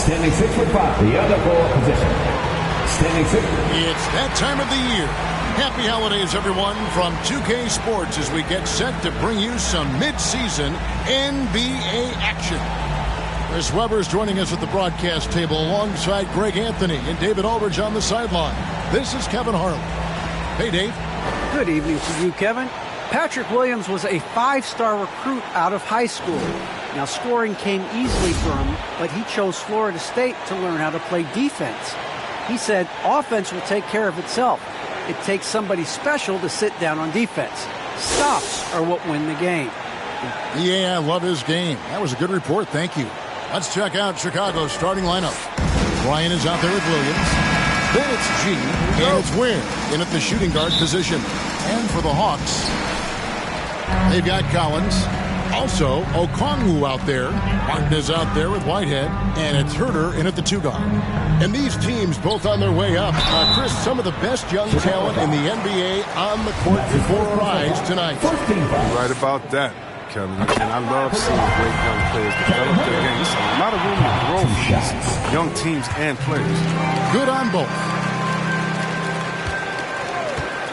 Standing 6'5", the other ball position. Standing 6. It's that time of the year. Happy holidays, everyone, from 2K Sports as we get set to bring you some mid-season NBA action. Chris Webber's joining us at the broadcast table alongside Greg Anthony and David Aldridge on the sideline. This is Kevin Harlan. Hey, Dave. Good evening to you, Kevin. Patrick Williams was a 5-star recruit out of high school. Now, scoring came easily for him, but he chose Florida State to learn how to play defense. He said offense will take care of itself. It takes somebody special to sit down on defense. Stops are what win the game. Yeah, I love his game. That was a good report. Thank you. Let's check out Chicago's starting lineup. Bryant is out there with Williams. Then it's G, and it's Ware in at the shooting guard position. And for the Hawks, they've got Collins. Also, Okongwu out there. Martin is out there with Whitehead. And it's Herter in at the 2-guard. And these teams both on their way up. Chris, some of the best young talent in the NBA on the court before our eyes tonight. You're right about that, Kevin. And I love seeing great young players develop their game. There's a lot of room to grow for these young teams and players. Good on both.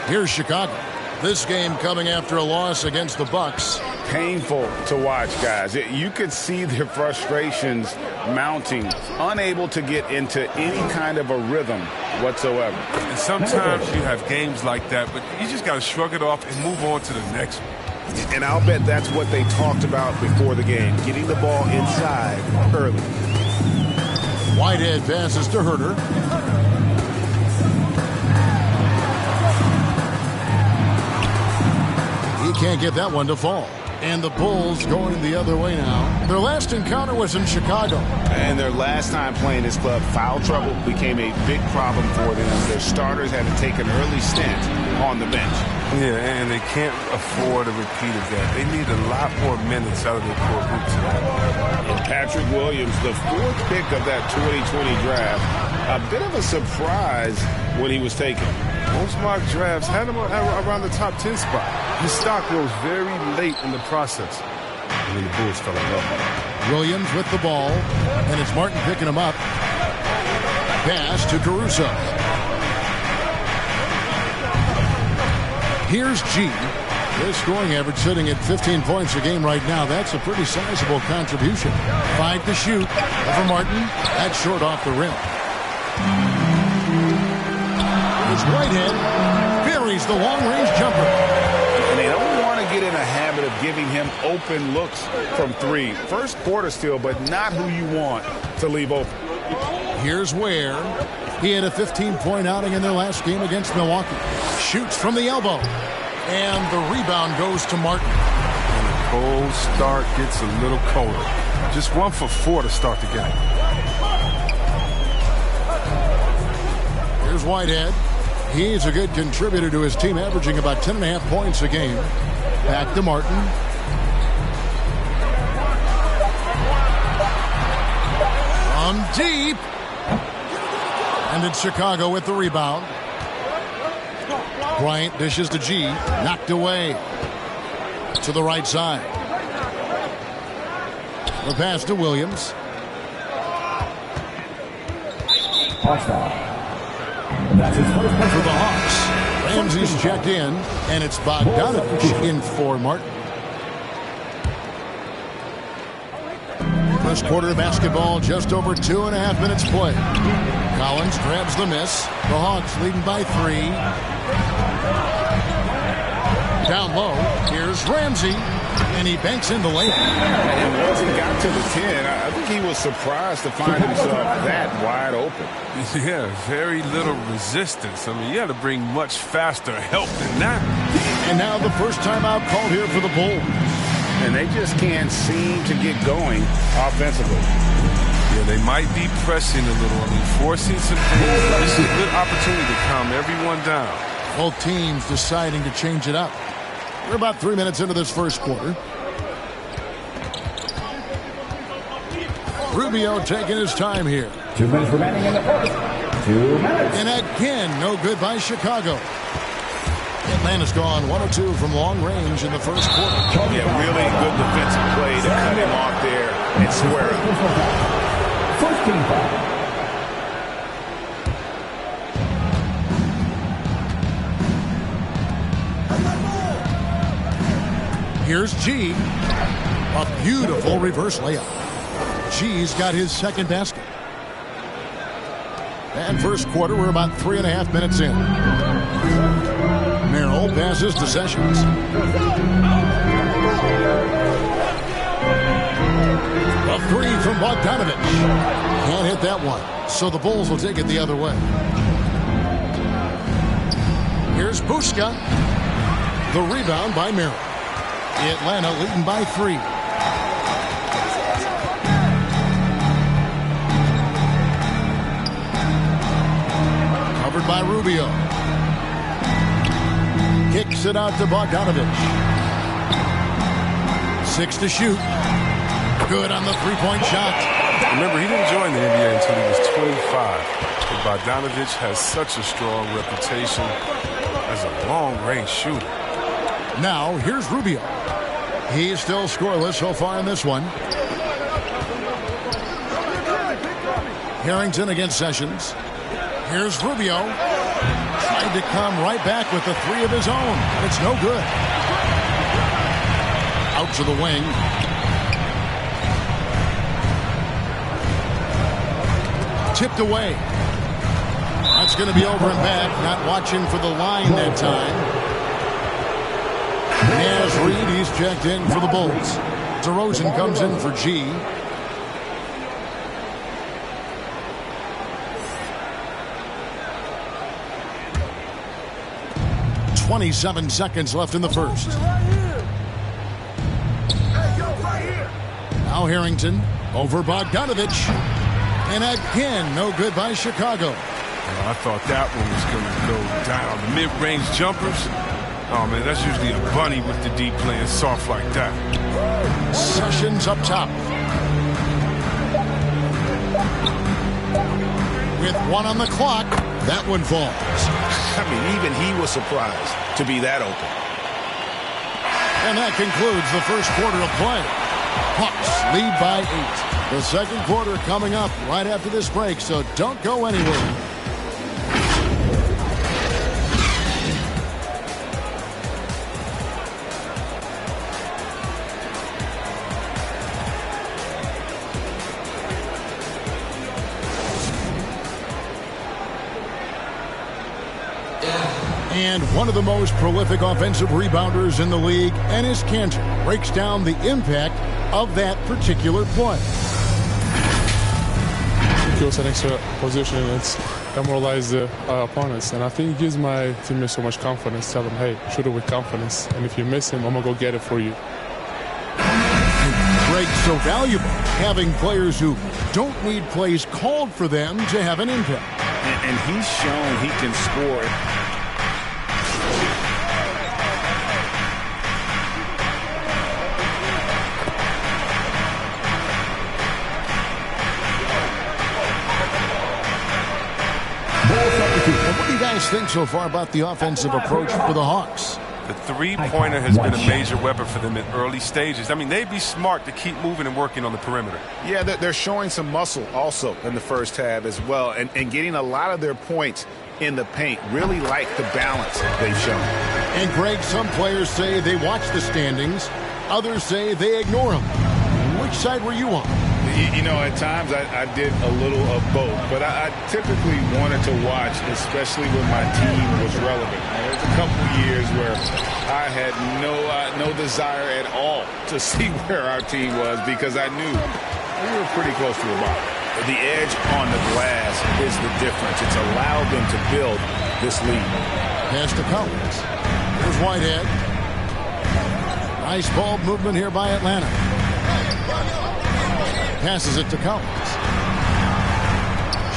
Here's Chicago. This game coming after a loss against the Bucks. Painful to watch, guys. You could see their frustrations mounting, unable to get into any kind of a rhythm whatsoever. And sometimes you have games like that, but you just got to shrug it off and move on to the next one. And I'll bet that's what they talked about before the game, getting the ball inside early. Whitehead passes to Herter. He can't get that one to fall. And the Bulls going the other way now. Their last encounter was in Chicago. And their last time playing this club, foul trouble became a big problem for them. Their starters had to take an early stint on the bench. Yeah, and they can't afford a repeat of that. They need a lot more minutes out of their core group tonight. And Patrick Williams, the 4th pick of that 2020 draft, a bit of a surprise when he was taken. Most mock drafts had him around the top 10 spot. His stock rose very late in the process. I mean, the Bulls fell in love. Williams with the ball, and it's Martin picking him up. Pass to Caruso. Here's G. Their scoring average sitting at 15 points a game right now. That's a pretty sizable contribution. 5 to shoot for Martin. That's short off the rim. His Whitehead buries the long-range jumper. And they don't want to get in a habit of giving him open looks from 3. First quarter still, but not who you want to leave open. Here's Ware. He had a 15-point outing in their last game against Milwaukee. Shoots from the elbow. And the rebound goes to Martin. And the cold start gets a little colder. Just 1 for 4 to start the game. Here's Whitehead. He's a good contributor to his team, averaging about 10.5 points a game. Back to Martin. From deep. And it's Chicago with the rebound. Bryant dishes to G. Knocked away. To the right side. The pass to Williams. That's his first for the Hawks. Ramsey's checked in, and it's Bogdanovich in for Martin. First quarter of basketball, just over 2.5 minutes play. Collins grabs the miss. The Hawks leading by 3. Down low, here's Ramsey, and he banks in the layup. And once he got to the 10, I think he was surprised to find himself that wide open. Yeah, very little resistance. I mean, you had to bring much faster help than that. And now the first timeout called here for the Bulls. And they just can't seem to get going offensively. Yeah, they might be pressing a little. I mean, forcing some things. This is a good opportunity to calm everyone down. Both teams deciding to change it up. We're about 3 minutes into this first quarter. Rubio taking his time here. 2 minutes remaining in the first. 2 minutes. And again, no good by Chicago. Atlanta's gone 1 of 2 from long range in the first quarter. Yeah, really good defensive play to cut him off there and square up. team foul. Here's G. A beautiful reverse layup. G's got his second basket. And first quarter, we're about 3.5 minutes in. Merrill passes to Sessions. A three from Bogdanovich. Can't hit that one. So the Bulls will take it the other way. Here's Buska. The rebound by Merrill. Atlanta leading by 3. Covered by Rubio. Kicks it out to Bogdanovich. 6 to shoot. Good on the three-point shot. Remember, he didn't join the NBA until he was 25. But Bogdanovich has such a strong reputation as a long-range shooter. Now, here's Rubio. He's still scoreless so far in this one. Harrington against Sessions. Here's Rubio. Tried to come right back with the three of his own. But it's no good. Out to the wing. Tipped away. That's going to be over and back. Not watching for the line that time. As Reed, he's checked in for the Bulls. DeRozan comes in for G. .27 seconds left in the first. Now Harrington over Bogdanovich. And again, no good by Chicago. Well, I thought that one was going to go down. The mid-range jumpers. Oh, man, that's usually a bunny with the D playing soft like that. Sessions up top. With 1 on the clock, that one falls. I mean, even he was surprised to be that open. And that concludes the first quarter of play. Hawks lead by 8. The second quarter coming up right after this break, so don't go anywhere. And one of the most prolific offensive rebounders in the league, Enes Kanter, breaks down the impact of that particular play. It gives an extra position and it's demoralized the opponents. And I think it gives my teammates so much confidence. Tell them, hey, shoot it with confidence. And if you miss him, I'm going to go get it for you. Greg's so valuable, having players who don't need plays called for them to have an impact. And he's shown he can score. What do you guys think so far about the offensive approach for the Hawks? The three-pointer has been a major weapon for them in early stages. I mean, they'd be smart to keep moving and working on the perimeter. Yeah, they're showing some muscle also in the first half as well, and getting a lot of their points in the paint. Really like the balance they've shown. And Greg, some players say they watch the standings. Others say they ignore them. Which side were you on? You know, at times I did a little of both, but I typically wanted to watch, especially when my team was relevant. There's a couple years where I had no desire at all to see where our team was because I knew we were pretty close to the bottom. The edge on the glass is the difference. It's allowed them to build this lead. Pass to Collins. Here's Whitehead. Nice ball movement here by Atlanta. Passes it to Collins.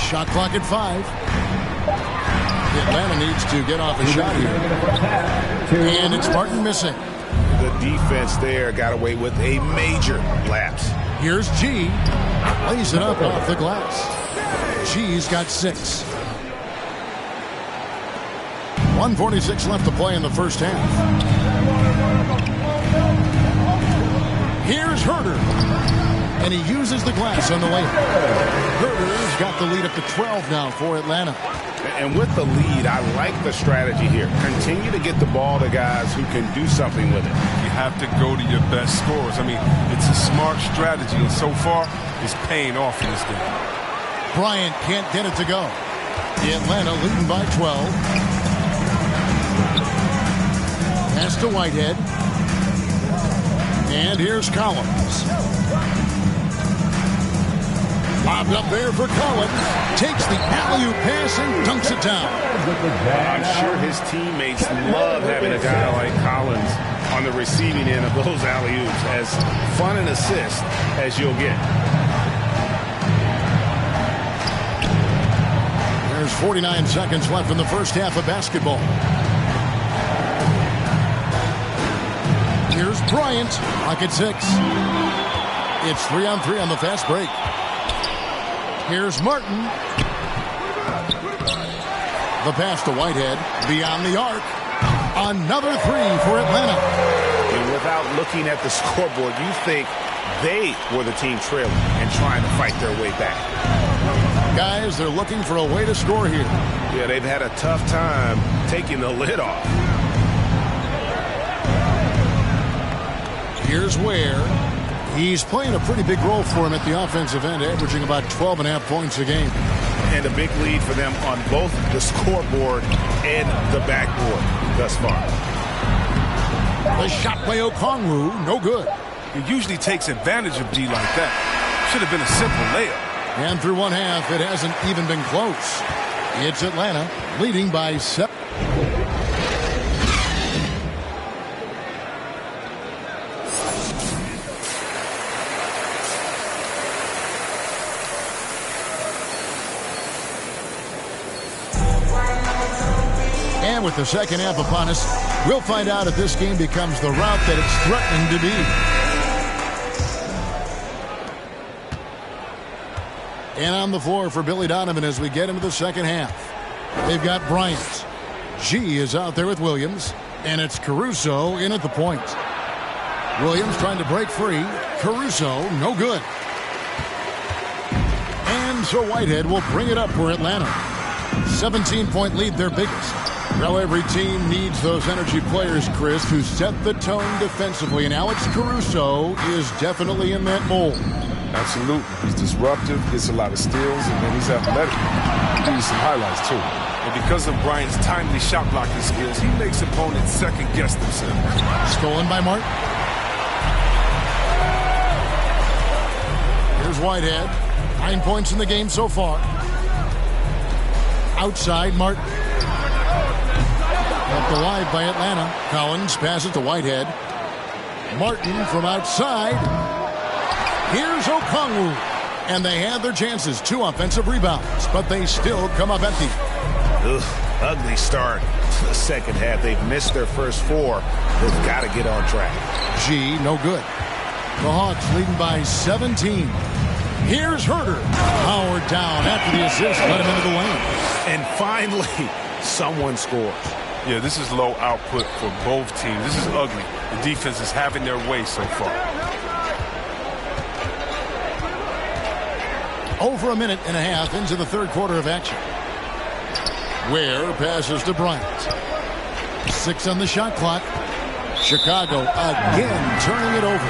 Shot clock at 5. Atlanta needs to get off a shot here. And it's Martin missing. The defense there got away with a major lapse. Here's G. Lays it up off the glass. G's got 6. 1:46 left to play in the first half. Here's Herter. and he uses the glass on the layup. Herder's got the lead up to 12 now for Atlanta. And with the lead, I like the strategy here. Continue to get the ball to guys who can do something with it. You have to go to your best scorers. I mean, it's a smart strategy, and so far, it's paying off in this game. Bryant can't get it to go. Atlanta leading by 12. Pass to Whitehead. And here's Collins. Lobbed up there for Collins. Takes the alley-oop pass and dunks it down. I'm sure his teammates love having a guy like Collins on the receiving end of those alley-oops. As fun an assist as you'll get. There's 49 seconds left in the first half of basketball. Here's Bryant. Pocket 6. It's 3-on-3 on the fast break. Here's Martin. The pass to Whitehead. Beyond the arc. Another 3 for Atlanta. And without looking at the scoreboard, you think they were the team trailing and trying to fight their way back. Guys, they're looking for a way to score here. Yeah, they've had a tough time taking the lid off. Here's Ware. He's playing a pretty big role for him at the offensive end, averaging about 12.5 points a game. And a big lead for them on both the scoreboard and the backboard thus far. The shot by Okongwu, no good. He usually takes advantage of D like that. Should have been a simple layup. And through one half, it hasn't even been close. It's Atlanta leading by 7. And with the second half upon us, we'll find out if this game becomes the route that it's threatening to be. And on the floor for Billy Donovan as we get into the second half. They've got Bryant. G is out there with Williams. And it's Caruso in at the point. Williams trying to break free. Caruso, no good. And so Whitehead will bring it up for Atlanta. 17-point lead, their biggest. Well, every team needs those energy players, Chris, who set the tone defensively. And Alex Caruso is definitely in that mold. Absolutely. He's disruptive, gets a lot of steals, and then he's athletic. He gives you some highlights, too. And because of Bryant's timely shot blocking skills, he makes opponents second-guess themselves. Stolen by Martin. Here's Whitehead. 9 points in the game so far. Outside, Martin. Kept alive by Atlanta. Collins passes to Whitehead. Martin from outside. Here's Okongwu. And they had their chances. 2 offensive rebounds, but they still come up empty. Ugly start to the second half. They've missed their first 4. They've got to get on track. G, no good. The Hawks leading by 17. Here's Herder. Powered down after the assist. Let him into the lane. And finally, someone scores. Yeah, this is low output for both teams. This is ugly. The defense is having their way so far. Over a minute and a half into the third quarter of action. Ware passes to Bryant. 6 on the shot clock. Chicago again turning it over.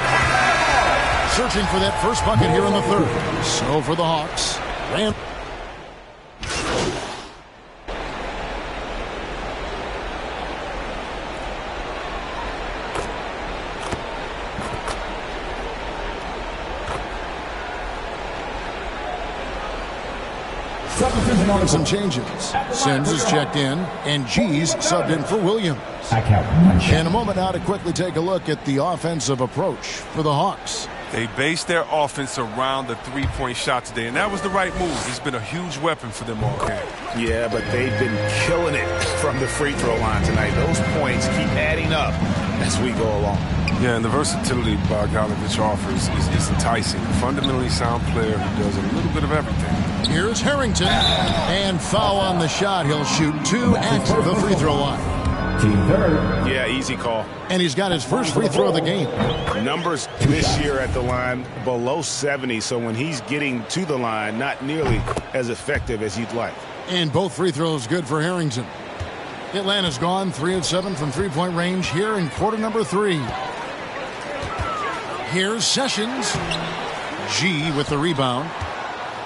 Searching for that first bucket here in the third. So for the Hawks. Some changes. Sims is checked in, and G's subbed in for Williams. I count 1 shot. And a moment now to quickly take a look at the offensive approach for the Hawks. They based their offense around the three-point shot today, and that was the right move. It's been a huge weapon for them all game. Yeah, but they've been killing it from the free throw line tonight. Those points keep adding up as we go along. Yeah, and the versatility Bogdanovich offers is enticing. A fundamentally sound player who does a little bit of everything. Here's Harrington, and foul on the shot. He'll shoot 2 at the free throw line. Team third. Yeah, easy call. And he's got his first free throw of the game. Numbers this year at the line below 70, so when he's getting to the line, not nearly as effective as you'd like. And both free throws good for Harrington. Atlanta's gone 3 of 7 from three-point range here in quarter number 3. Here's Sessions. G with the rebound.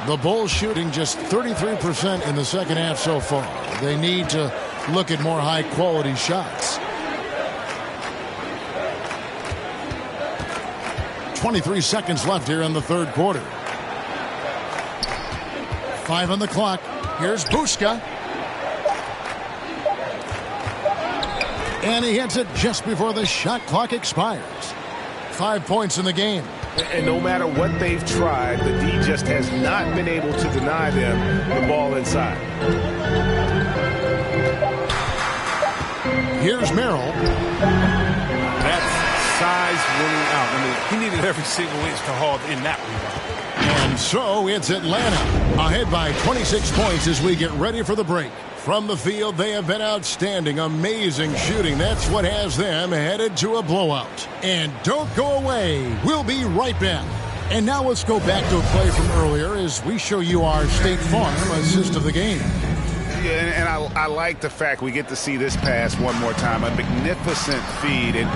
The Bulls shooting just 33% in the second half so far. They need to look at more high-quality shots. 23 seconds left here in the third quarter. 5 on the clock. Here's Buska. And he hits it just before the shot clock expires. 5 points in the game. And no matter what they've tried, the D just has not been able to deny them the ball inside. Here's Merrill. That's size winning out. I mean, he needed every single inch to haul in that rebound. And so it's Atlanta ahead by 26 points as we get ready for the break. From the field, they have been outstanding, amazing shooting. That's what has them headed to a blowout. And don't go away. We'll be right back. And now let's go back to a play from earlier as we show you our State Farm assist of the game. Yeah, and I like the fact we get to see this pass one more time. A magnificent feed, and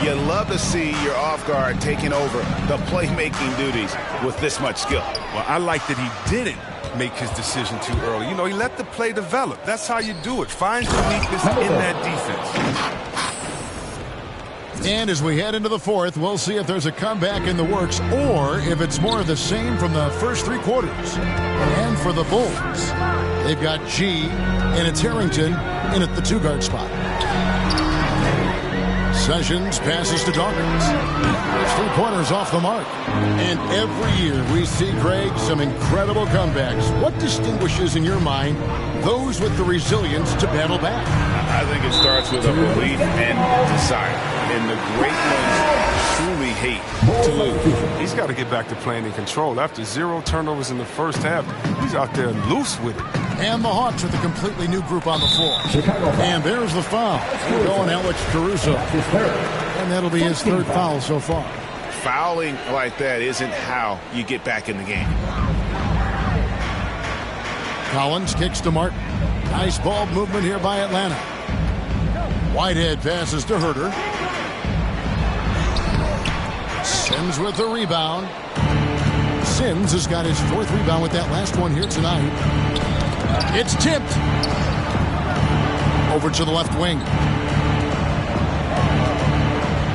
you love to see your off guard taking over the playmaking duties with this much skill. Well, I like that he didn't make his decision too early. You know, he let the play develop. That's how you do it. Find the weakness in that defense. And as we head into the fourth, we'll see if there's a comeback in the works or if it's more of the same from the first 3 quarters. And for the Bulls, they've got G, and it's Harrington in at the 2-guard spot. Sessions passes to Dawkins. It's 3-pointers off the mark. And every year we see, Greg, some incredible comebacks. What distinguishes in your mind those with the resilience to battle back? I think it starts with a belief and desire. And the great ones truly hate to lose. He's got to get back to playing in control. After 0 turnovers in the first half, he's out there loose with it. And the Hawks with a completely new group on the floor. And there's the foul. Going Alex Caruso. And that'll be his 3rd foul so far. Fouling like that isn't how you get back in the game. Collins kicks to Martin. Nice ball movement here by Atlanta. Whitehead passes to Herter. Sims with the rebound. Sims has got his 4th rebound with that last one here tonight. It's tipped. Over to the left wing.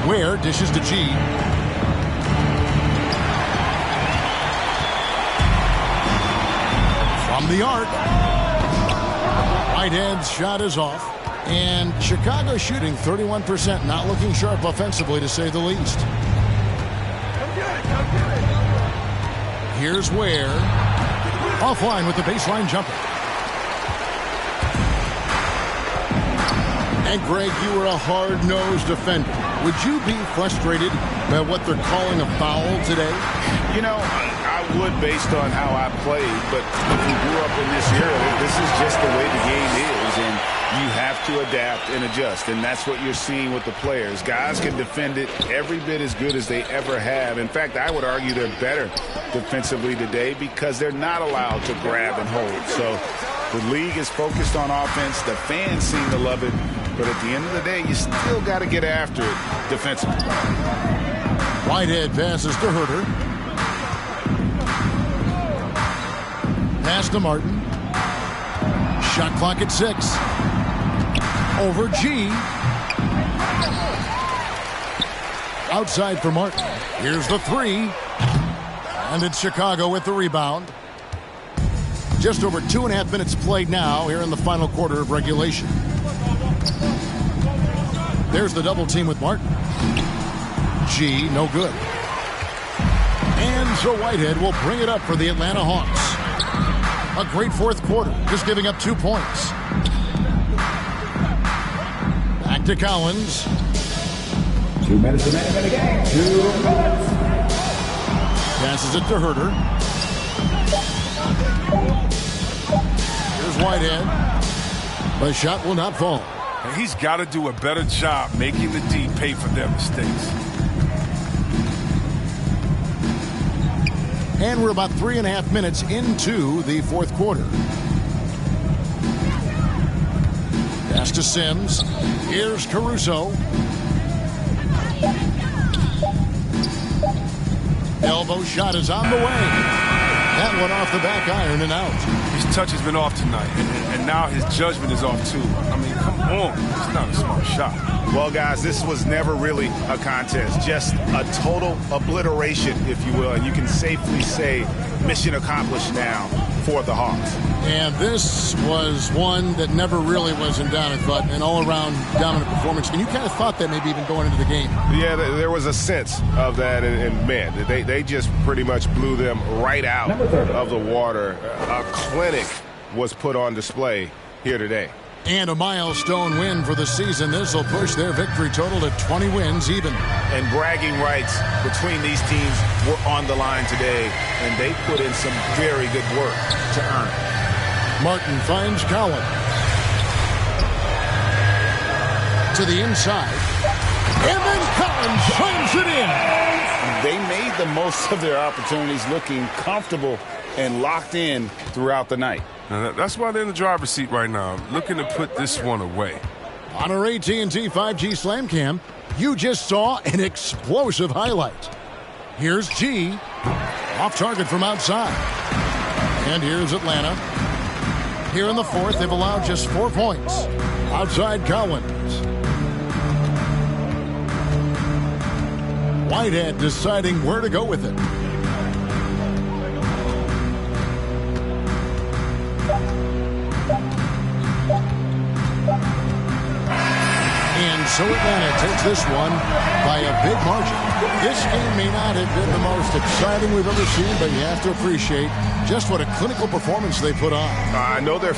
Ware dishes to G. From the arc. Whitehead's shot is off. And Chicago shooting 31%. Not looking sharp offensively, to say the least. Here's Ware. Offline with the baseline jumper. And Greg, you were a hard-nosed defender. Would you be frustrated by what they're calling a foul today? You know, I would based on how I played, but if you grew up in this era, this is just the way the game is, and you have to adapt and adjust, and that's what you're seeing with the players. Guys can defend it every bit as good as they ever have. In fact, I would argue they're better defensively today because they're not allowed to grab and hold. So the league is focused on offense. The fans seem to love it. But at the end of the day, you still got to get after it defensively. Whitehead passes to Herter. Pass to Martin. Shot clock at 6. Over G. Outside for Martin. Here's the 3. And it's Chicago with the rebound. Just over 2.5 minutes played now here in the final quarter of regulation. There's the double team with Martin. G, no good. And so Whitehead will bring it up for the Atlanta Hawks. A great 4th quarter, just giving up 2 points. Back to Collins. 2 minutes remaining in the game. 2 minutes. Passes it to Herter. Here's Whitehead. The shot will not fall. And he's got to do a better job making the D pay for their mistakes. And we're about 3.5 minutes into the fourth quarter. Pass to Sims. Here's Caruso. Elbow shot is on the way. That one off the back iron and out. His touch has been off tonight, and now his judgment is off too. I mean, come on. It's not a smart shot. Well, guys, this was never really a contest. Just a total obliteration, if you will. And you can safely say mission accomplished now for the Hawks. And this was one that never really was in doubt, I thought, an all-around dominant performance. And you kind of thought that maybe even going into the game. Yeah, there was a sense of that, and man, they just pretty much blew them right out of the water. A clinic was put on display here today. And a milestone win for the season. This will push their victory total to 20 wins even. And bragging rights between these teams were on the line today, and they put in some very good work to earn it. Martin finds Collins. To the inside. And then Collins slams it in. They made the most of their opportunities, looking comfortable and locked in throughout the night. Now, that's why they're in the driver's seat right now, looking to put this one away. On our AT&T 5G Slam Cam, you just saw an explosive highlight. Here's G. Off target from outside. And here's Atlanta. Here in the fourth, they've allowed just 4 points. Outside Collins. Whitehead deciding where to go with it. And so Atlanta takes this one by a big margin. This game may not have been the most exciting we've ever seen, but you have to appreciate just what a clinical performance they put on. I know they're